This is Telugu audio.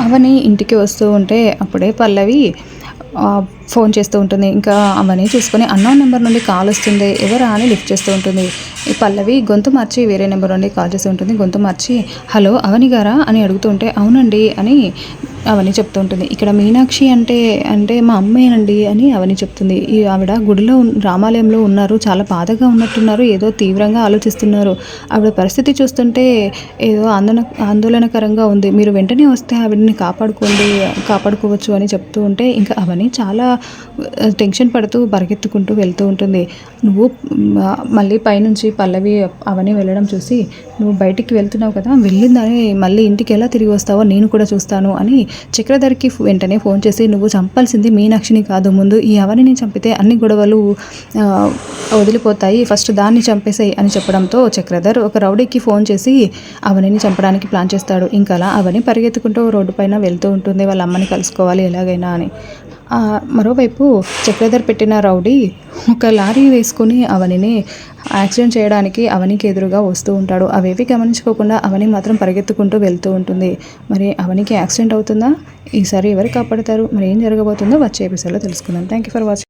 అవని ఇంటికి వస్తూ ఉంటే అప్పుడే పల్లవి ఫోన్ చేస్తూ ఉంటుంది. ఇంకా అవని చూసుకొని అన్నోన్ నెంబర్ నుండి కాల్ వస్తుంది, ఎవరా అని లిఫ్ట్ చేస్తూ ఉంటుంది. ఈ పల్లవి గొంతు మార్చి వేరే నెంబర్ నుండి కాల్ చేస్తూ ఉంటుంది. గొంతు మార్చి హలో అవని గారా అని అడుగుతూ ఉంటే అవునండి అని అవని చెప్తూ ఉంటుంది. ఇక్కడ మీనాక్షి అంటే మా అమ్మేనండి అని అవని చెప్తుంది. ఈ ఆవిడ గుడిలో రామాలయంలో ఉన్నారు, చాలా బాధగా ఉన్నట్టున్నారు, ఏదో తీవ్రంగా ఆలోచిస్తున్నారు. ఆవిడ పరిస్థితి చూస్తుంటే ఏదో ఆందోళనకరంగా ఉంది, మీరు వెంటనే వస్తే ఆవిడని కాపాడుకోవచ్చు అని చెప్తూ ఉంటే ఇంకా అవని చాలా టెన్షన్ పడుతూ పరిగెత్తుకుంటూ వెళ్తూ ఉంటుంది. నువ్వు మళ్ళీ పైనుంచి పల్లవి అవని వెళ్ళడం చూసి నువ్వు బయటికి వెళ్తున్నావు కదా, వెళ్ళిందని మళ్ళీ ఇంటికి ఎలా తిరిగి వస్తావో నేను కూడా చూస్తాను అని చక్రధర్కి వెంటనే ఫోన్ చేసి నువ్వు చంపాల్సింది మీనాక్షిని కాదు, ముందు ఈ అవనిని చంపితే అన్ని గొడవలు వదిలిపోతాయి, ఫస్ట్ దాన్ని చంపేసాయి అని చెప్పడంతో చక్రధర్ ఒక రౌడీకి ఫోన్ చేసి అవనిని చంపడానికి ప్లాన్ చేస్తాడు. ఇంకా అలా అవని పరిగెత్తుకుంటూ రోడ్డు పైన వెళ్తూ ఉంటుంది వాళ్ళ అమ్మని కలుసుకోవాలి ఎలాగైనా అని. మరోవైపు చక్రధర్ పెట్టిన రౌడీ ఒక లారీ వేసుకుని అవనిని యాక్సిడెంట్ చేయడానికి అవనికి ఎదురుగా వస్తూ ఉంటాడు. అవేవి గమనించుకోకుండా అవని మాత్రం పరిగెత్తుకుంటూ వెళ్తూ ఉంటుంది. మరి అవనికి యాక్సిడెంట్ అవుతుందా? ఈసారి ఎవరు కాపాడతారు? మరి ఏం జరగబోతుందో వచ్చే ఎపిసోడ్లో తెలుసుకుందాం. Thank you for watching.